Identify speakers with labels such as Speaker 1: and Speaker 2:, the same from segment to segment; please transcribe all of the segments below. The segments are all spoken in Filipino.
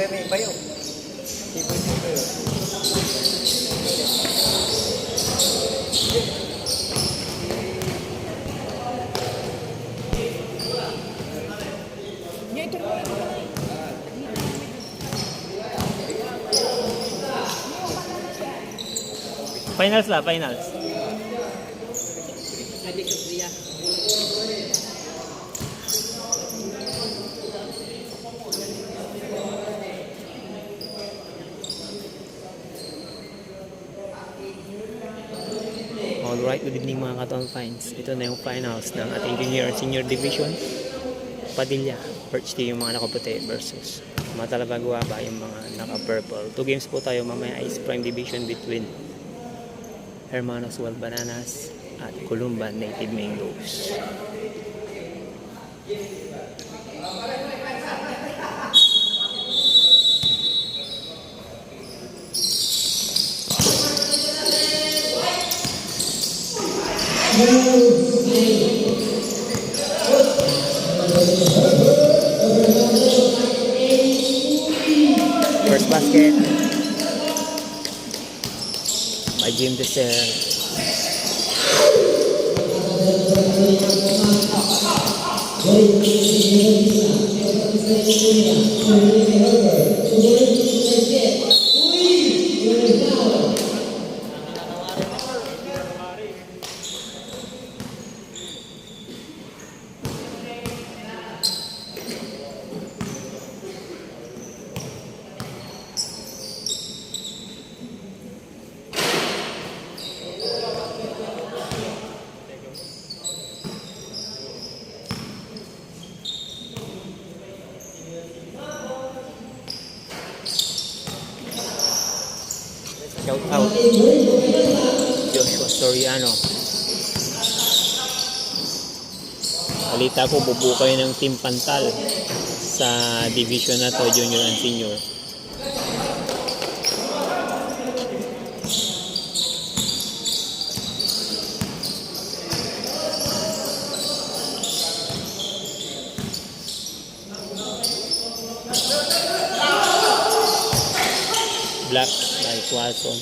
Speaker 1: may bayo. Sipoy-sipoy.
Speaker 2: Finals lah, finals. Alright, good evening mga Katon Fines. Ito na yung finals ng ating junior and senior division. Padilla, Perch Team yung mga nakaputi versus Matalabagwa ba yung mga naka-purple. 2 games po tayo mamaya is prime division between Hermanos Wild Bananas at Columban Native Mangoes. First basket by Jim Desert. Shout out Joshua Soriano. Balita ko bubukay ng Team Pantal sa division na to, junior and senior. Black by Watson.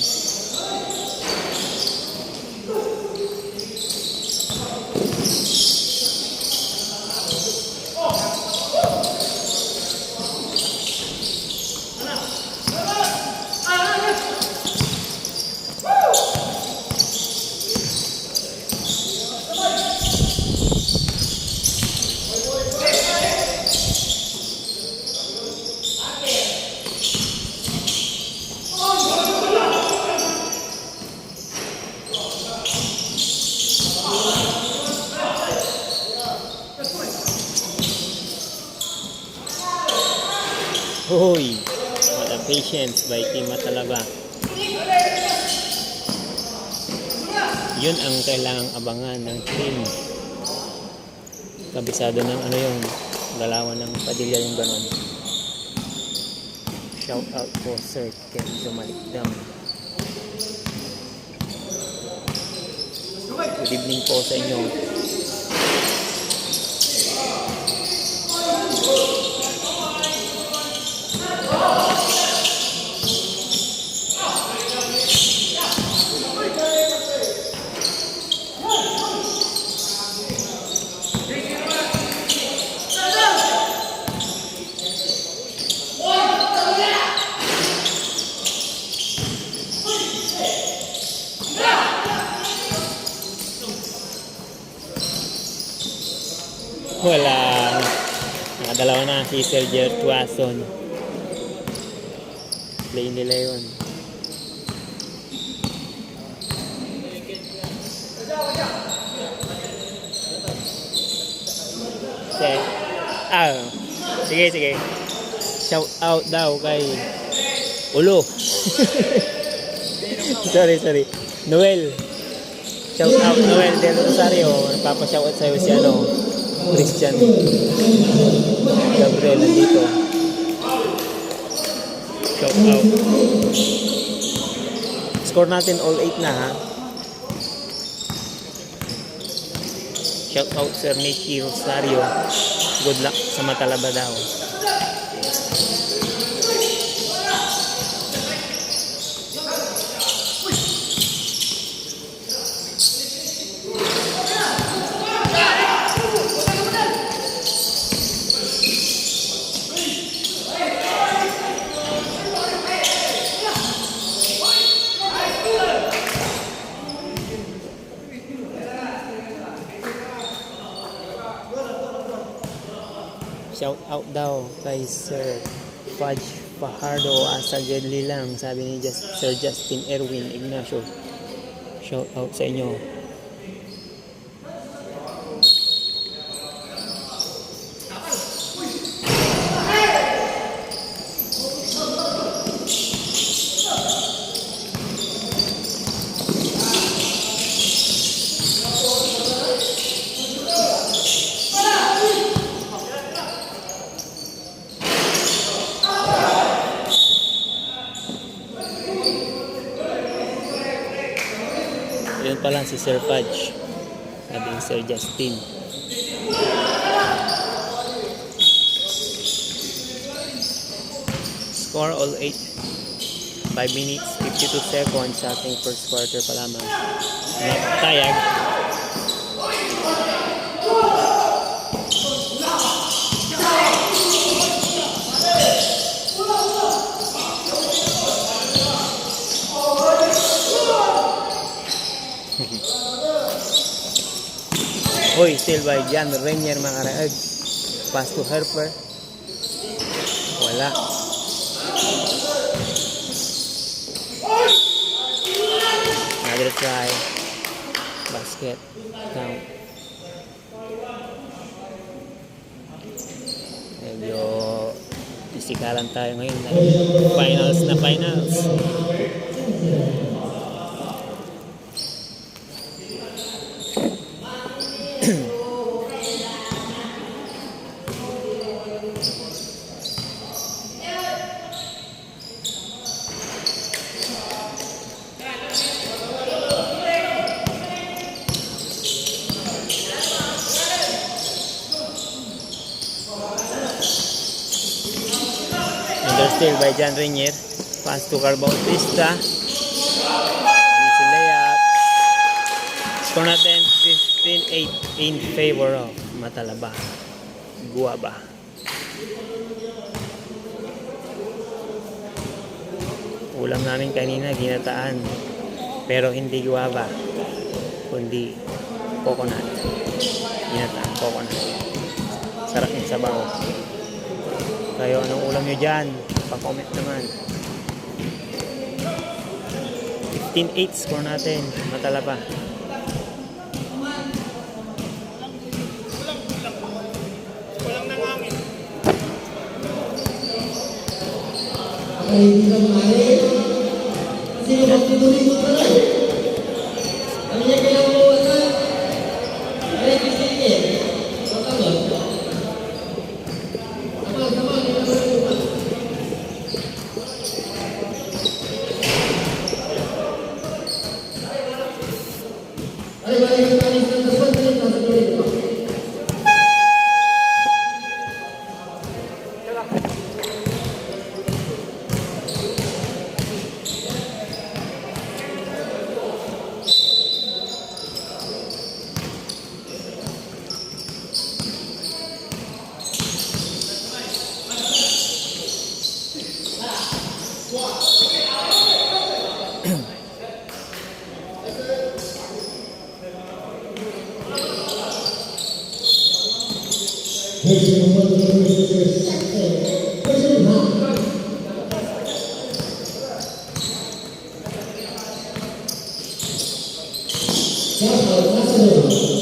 Speaker 2: Hoy, what a patience by Team Matalaba. Yun ang kailangang abangan ng team. Kabisado ng ano yung galawan ng Padilla yung ganon. Shout out po Sir Kenzo Malikdam. Good evening po sa inyo. Wala. Nakadalawa na si Sergio Tuason. Play nila yun. Sige. Shout out daw kay Ulo. sorry. Noel. Shout out Noel Del Rosario. Nagpapa-shout out sa'yo si Christian Gabriel nandito. Shout out. Score natin all 8 na ha. Shout out Sir Nicky Rosario. Good luck sa Matalaba daw. Shout out daw kay Sir Fudge Fajardo. Asa Gedli lang, sabi ni Sir Justin Erwin Ignacio. Shout out sa inyo. Yun pala si Sir Fudge, sabi ni Sir Justin. Score all 8. 5 minutes 52 seconds sa ating first quarter pa lamang. Tayag. Hoy, still by John Renier makaraag. Pass to Harper. Wala. Another try. Basket. Count. Medyo pisikalan tayo ngayon. Finals na finals. Still by John Renier. Pass to Carl Bautista. Easy layup. Score natin 15-8 in favor of Matalaba. Guaba. Ulam namin kanina ginataan. Pero hindi guaba. Kundi coconut. Ginataan coconut. Sarap yung sabaw. Kayo, anong ulam nyo dyan? Pa-comment naman. 15-8 score natin. Matalaba.
Speaker 1: Walang nangangin.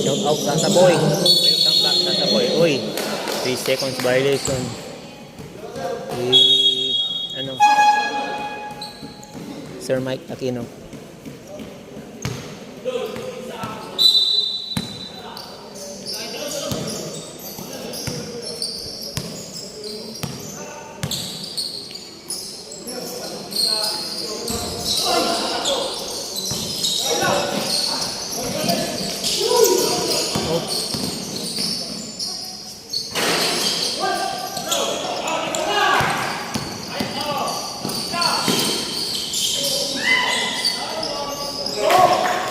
Speaker 2: Shout out Sasaboy. Welcome back Sasaboy. Uy, 3 seconds violation. Ano? Sir Mike Aquino.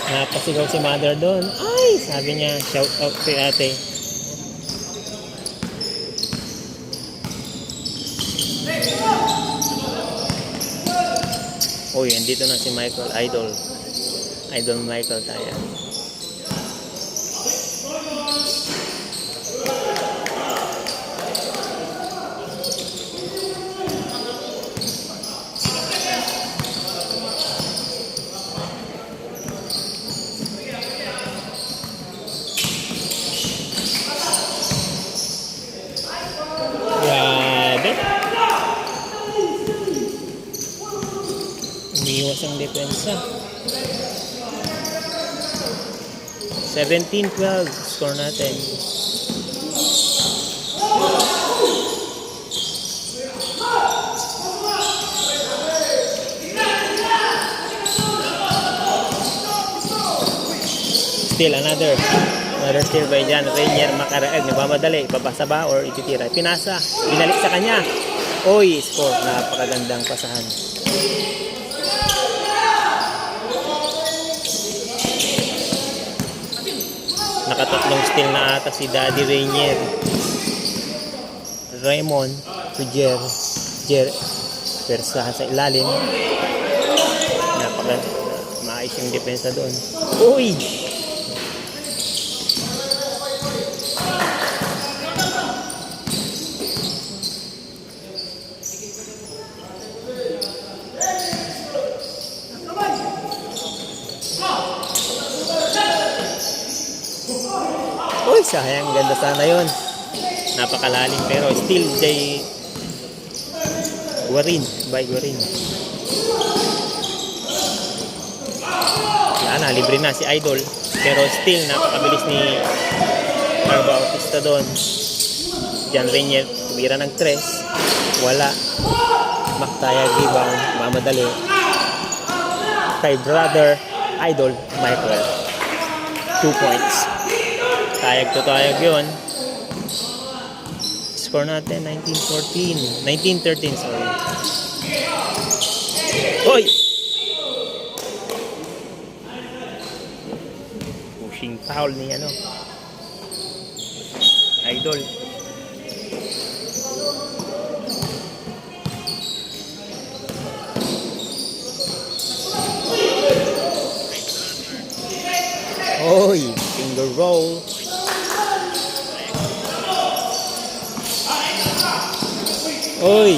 Speaker 2: Napasigaw si mother doon. Ay, sabi niya, shout out si ate. Uy, andito na si Michael, idol. Idol Michael tayo. Maayos ang depensa. 17-12 score natin. Still another steal by John Rainier. Makaraeg, nagmamadali, ipapasa ba or ititira? Pinasa, binalik sa kanya. Oy, score. Napakagandang pasahan. Nakatatlong steal na ata si Daddy Rainier. Raymond to Jer Persa sa ilalim. Maayos yung depensa doon. Uy! Uy, sayang. Ganda sana yun. Napakalalim pero still by Guarin. Wala na, libre na si Idol. Pero still, napakabilis ni Mar Bautista doon. John Rainier, tumira ng 3. Wala. Maktayag rebound. Mamadali. Kay brother Idol Michael. 2 points. Tayag yun. Score natin 19-13, sorry. Hoy! Pushing foul ni Idol. Hoy! Finger roll. Oy.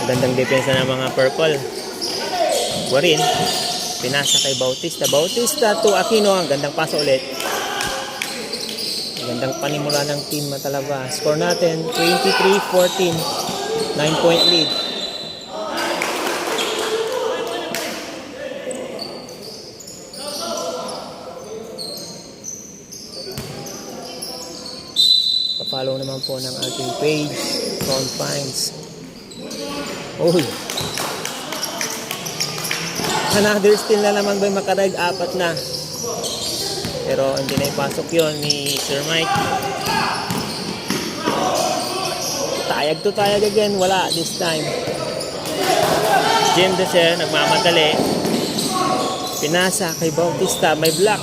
Speaker 2: Gandang depensa ng mga purple. Guarin. Pinasa kay Bautista. Bautista to Aquino. Ang gandang paso ulit. Gandang panimula ng team Matalaba. Score natin 23-14. 9-point lead. Follow naman po ng ating page, Crown Finds. Uy! Another steal na naman by Makarag, 4 na. Pero hindi na ipasok yun ni Sir Mike. Tayag again, wala this time. Jim Deser, nagmamadali. Pinasa kay Bautista, may block.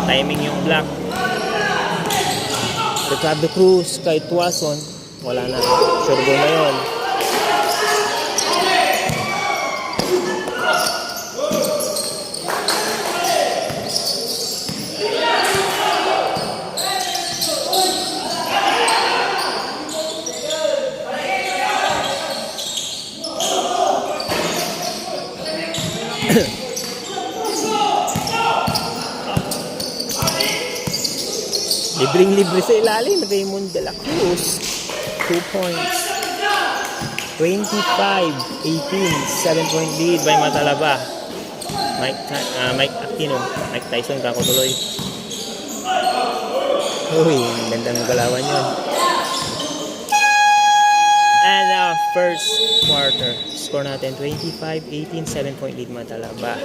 Speaker 2: Timing yung block. Ricardo Cruz kay Tuason, wala na, sure goal na yun. Libreng-libre sa ilalim, Raymond de la Cruz. 2 points. 25-18. 7-point lead by Matalaba. Mike Aquino. Mike Tyson, kakutuloy. Uy, gandang galawan yun. And now, first quarter. Score natin 25-18. 7-point lead Matalaba.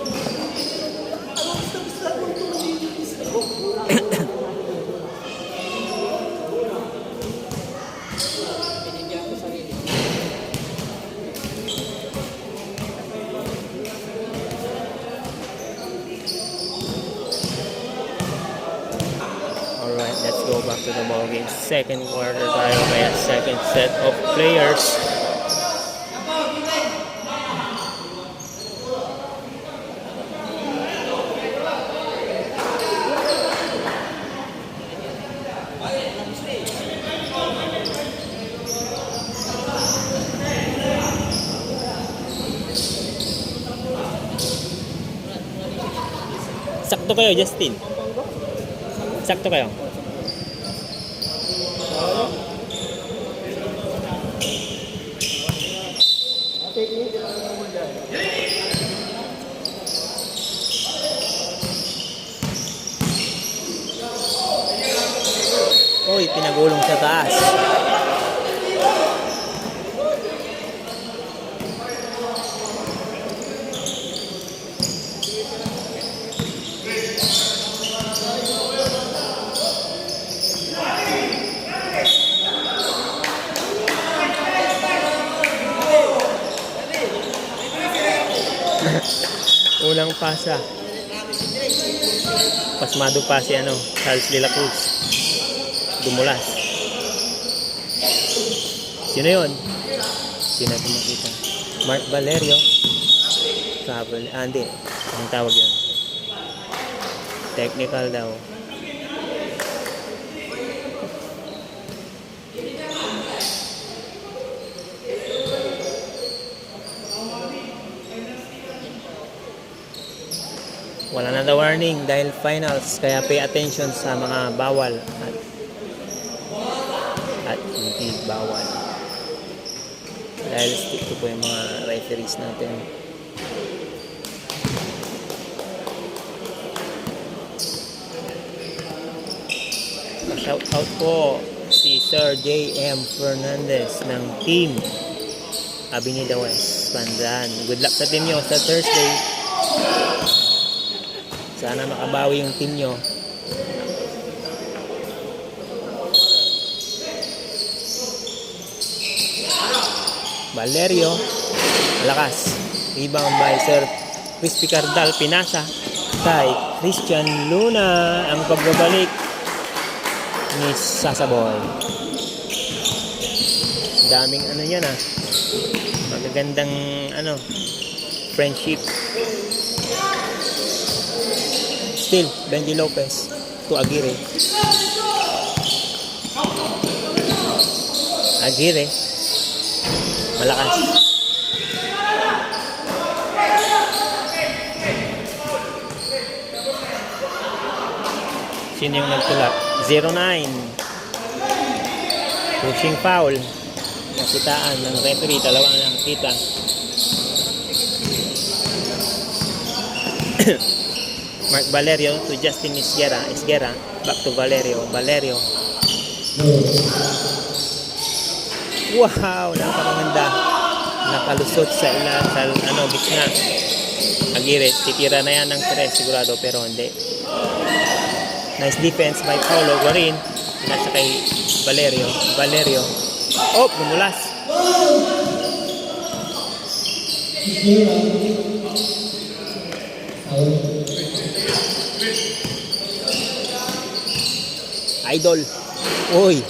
Speaker 2: Let's go back to the ball game. Second quarter tayo, kaya second set of players. Sakto kayo, Justin. Sakto kayo. pinagulong sa taas. Unang pasa. Pasmado pa si Charles De La Cruz. Dumulas. Sino yun? Sino natin makita? Mark Valerio. Travel. Hindi. Anong tawag yun? Technical daw. Wala na the warning dahil finals, kaya pay attention sa mga bawal at hindi bawal. Dahil stick to po yung mga referees natin. Shout out po si Sir J.M. Fernandez ng team Avenida West Pandan. Good luck sa team nyo sa Thursday. Sana makabawi yung team nyo. Valerio, malakas. Rebound by Sir Crispy Cardal, pinasa kay Christian Luna. Ang pagbabalik ni Sasaboy. Daming yan magagandang friendship. Still, Benji Lopez to Aguirre. Aguirre. Malakas. Sino yung nagtulak? 09. Pushing foul. Nakitaan ng referee. Dalawang nakita. Mark Valerio to Justin Isguera. Back to Valerio. Wow, napakaganda. Nakalusot sa gitna. Aguirre, titira na yan ng 3 sigurado pero hindi. Nice defense by Paulo Guarin. Nasa kay Valerio. Oh, bumulas. Idol. Uy,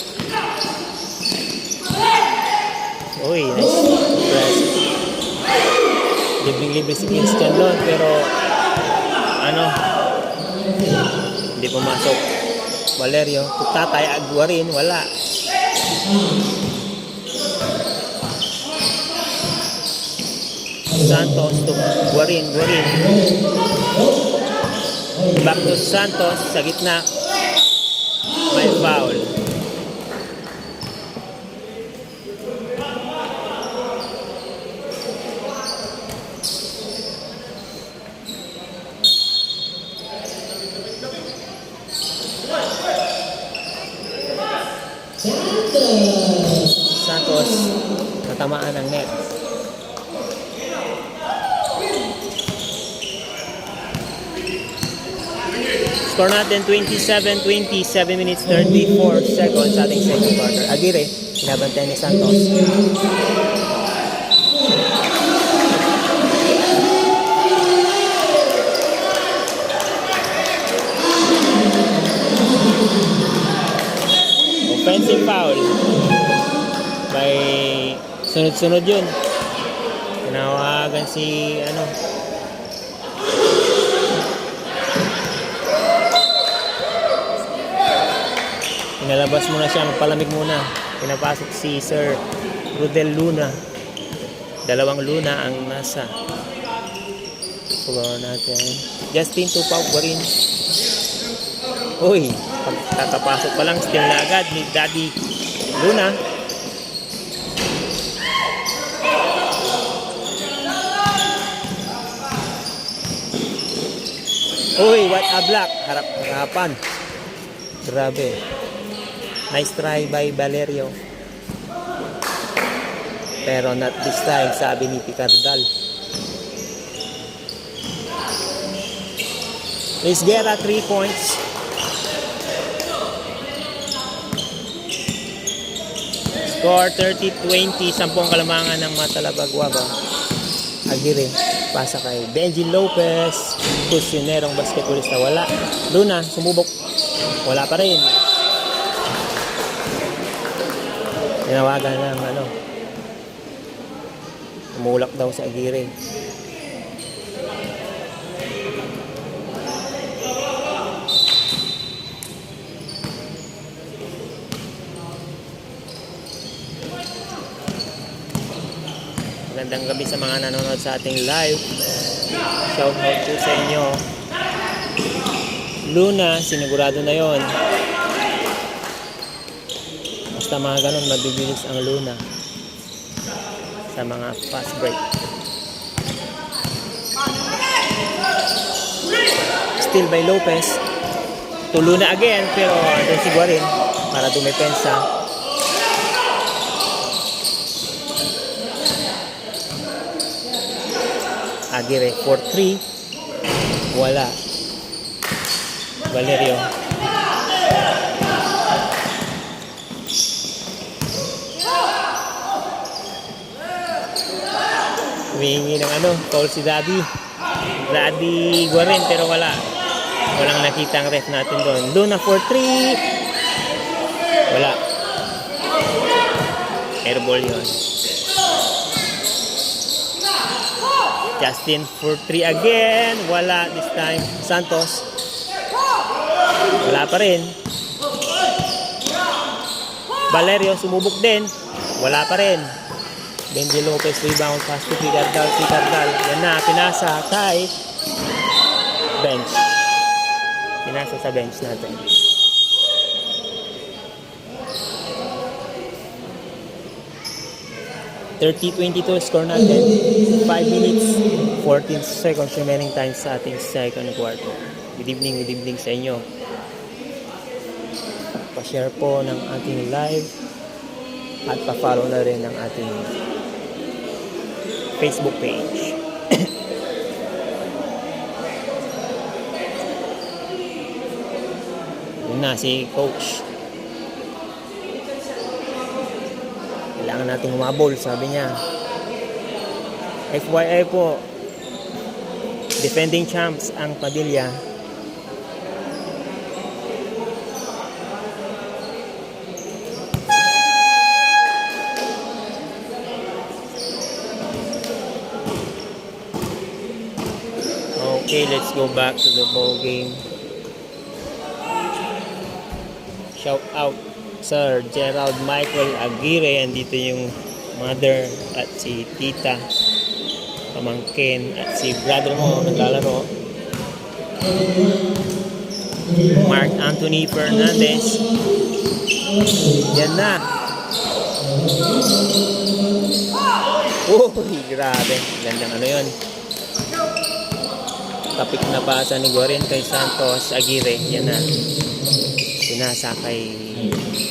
Speaker 2: nice. Libreng-libre si Christian doon pero hindi pumasok. Valerio, Tatay Aguarin, wala. Santos to Guarin. Back to Santos sa gitna. May foul. Santos natamaan ng net. Score natin 27-20, 7 minutes 34 seconds sa ating second quarter. Aguirre, binabantayan ni Santos. Offensive foul. By sunod-sunod yun. Tinawagan si Pinalabas muna siya, magpalamig muna. Pinapasok si Sir Rodel Luna. 2 Luna ang nasa floor natin. Justin Tupaw pa rin. Uy, pagkakapasok pa lang, steal na agad ni Daddy Luna. Uy, what a block. Harapan. Grabe. Nice try by Valerio. Pero not this time, sabi ni Picardal. Luis Guerra, 3 points. Score 30-20, 10 kalamangan ng Matalabagwaba. Aguirre, pasa kay Benji Lopez, kusyunerong basketballista, wala. Luna, sumubok, wala pa rin. Tinawagan ng umulak daw sa Aguirre. Magandang gabi sa mga nanonood sa ating live. Shout out po sa inyo. Luna, sinigurado na yon. Basta mga ganun, mabibilis ang Luna sa mga fast break. Still by Lopez. To Luna again, pero andun si Guarin para dumepensa. Aguirre, 4-3. Wala. Valerio. Humihingi ng foul si Daddy Guarin, pero walang nakita ang ref natin doon. Luna 4-3. Wala. Airball yun. Justin 4-3 again. Wala this time. Santos. Wala pa rin. Valerio sumubok din. Wala pa rin. Benji Lopez rebound pass to Picardal. Yan na. Pinasa kay bench. Pinasa sa bench natin. .30-22 score natin. 5 minutes 14 seconds remaining time sa ating second quarter. Good evening sa inyo. Pa-share po ng ating live at pa-follow na rin ng ating Facebook page. Yun na si Coach. Kailangan nating humabol, sabi niya. FYI po, defending champs ang Padilla. Okay, let's go back to the ball game. Shout out Sir Gerald Michael Aguirre. Andito yung mother at si tita, pamangkin at si brother mo naglalaro. Mark Anthony Fernandez. Yan na. Grabe. Gandang yun. Tapik na pasa ni Guarin kay Santos. Aguirre. Yan na. Sinasa kay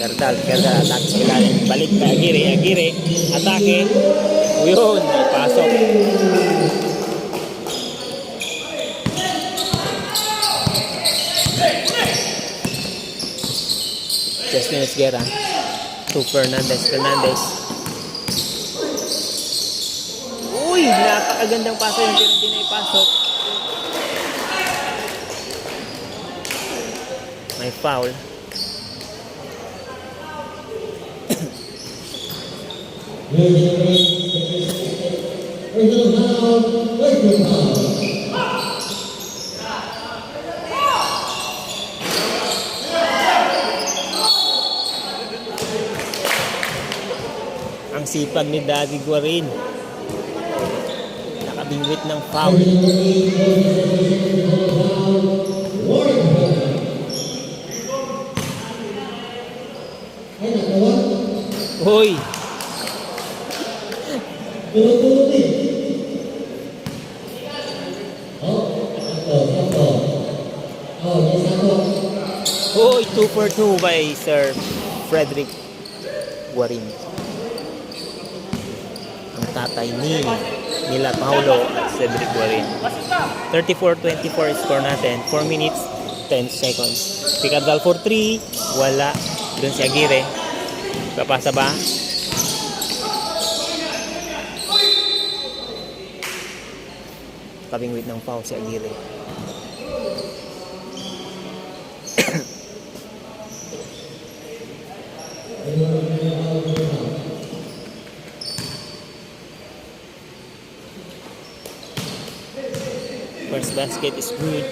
Speaker 2: Cardal atake sa ilalim. Balik kay Aguirre. Atake. Yun. May pasok. Justin Esguerra to Fernandez. Uy! Napakagandang paso yung hindi na ipasok. May foul. Ang sipag ni Daddy Guarin. Nakabingwit ng foul. Hoy! Hoy, 2 for 2 by Sir Frederick Guarin. Ang tatay nila Paulo at Cedric Guarin. 34-24 score natin. 4 minutes, 10 seconds. Picardal for 3. Wala. Doon si Aguirre. Papasa ba? Kabingwit ng foul si Aguirre. First basket is good.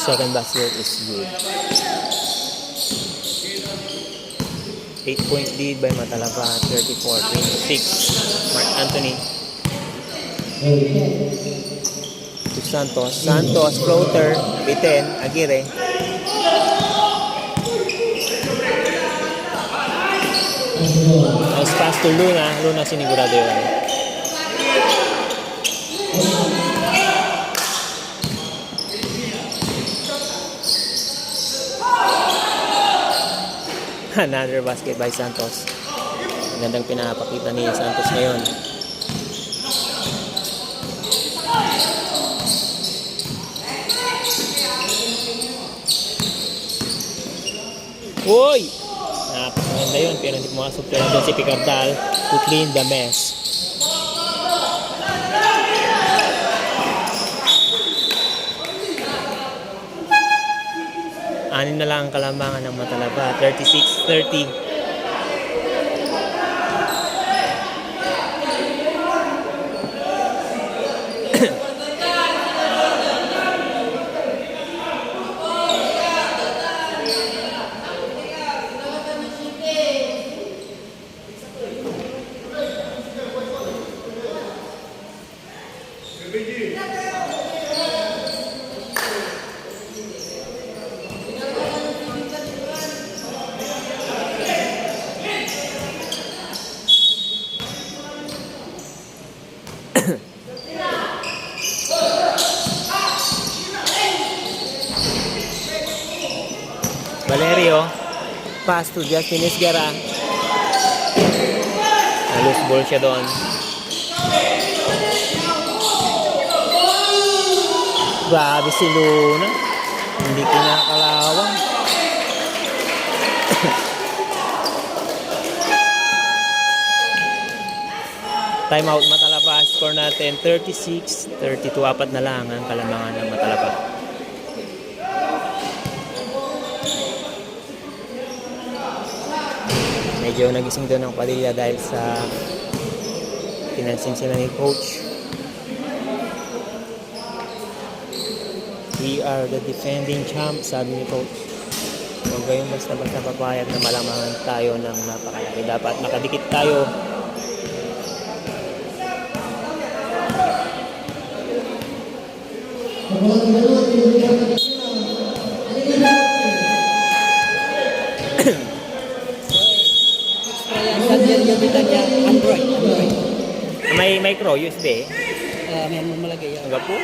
Speaker 2: Second basket is good. 8-point lead by Matalaba, 34-26. Mark Anthony to Santos. Santos, floater, bitin, Aguirre. Nice pass to Luna. Luna sinigurado yun. Another basket by Santos. Magandang pinapakita ni Santos ngayon. Uy! Napakaganda yun, pero hindi pumasok. Pero doon si Picardal to clean the mess. Anin na lang ang kalamangan ng Matalaba. 36-30. Valerio, pass to Justin Esguerra. Loose ball siya doon. Grabe si Luna. Hindi kinakalawang. Time out Matalaba. Score natin 36-32. Apat na lang ang kalamangan ng Matalaba. Medyo nagising doon ng Padilla dahil sa pinansin sila ni coach. We are the defending champ, sabi ni coach. Huwag kayong basta-basta papayag na malamangan tayo ng napakalaki. Dapat nakadikit tayo. May micro USB.
Speaker 3: Meron mo malagay yan.
Speaker 2: Enggak po.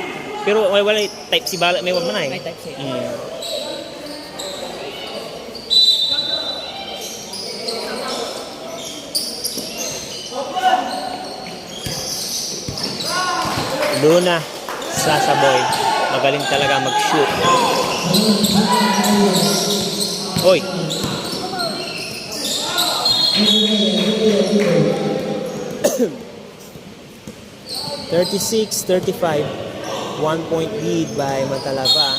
Speaker 2: Pero wala type C bala may wag man ay.
Speaker 3: May type C.
Speaker 2: Luna Sasaboy. Magaling talaga mag-shoot. Hoy. (36-35) 1 point lead by Matalaba.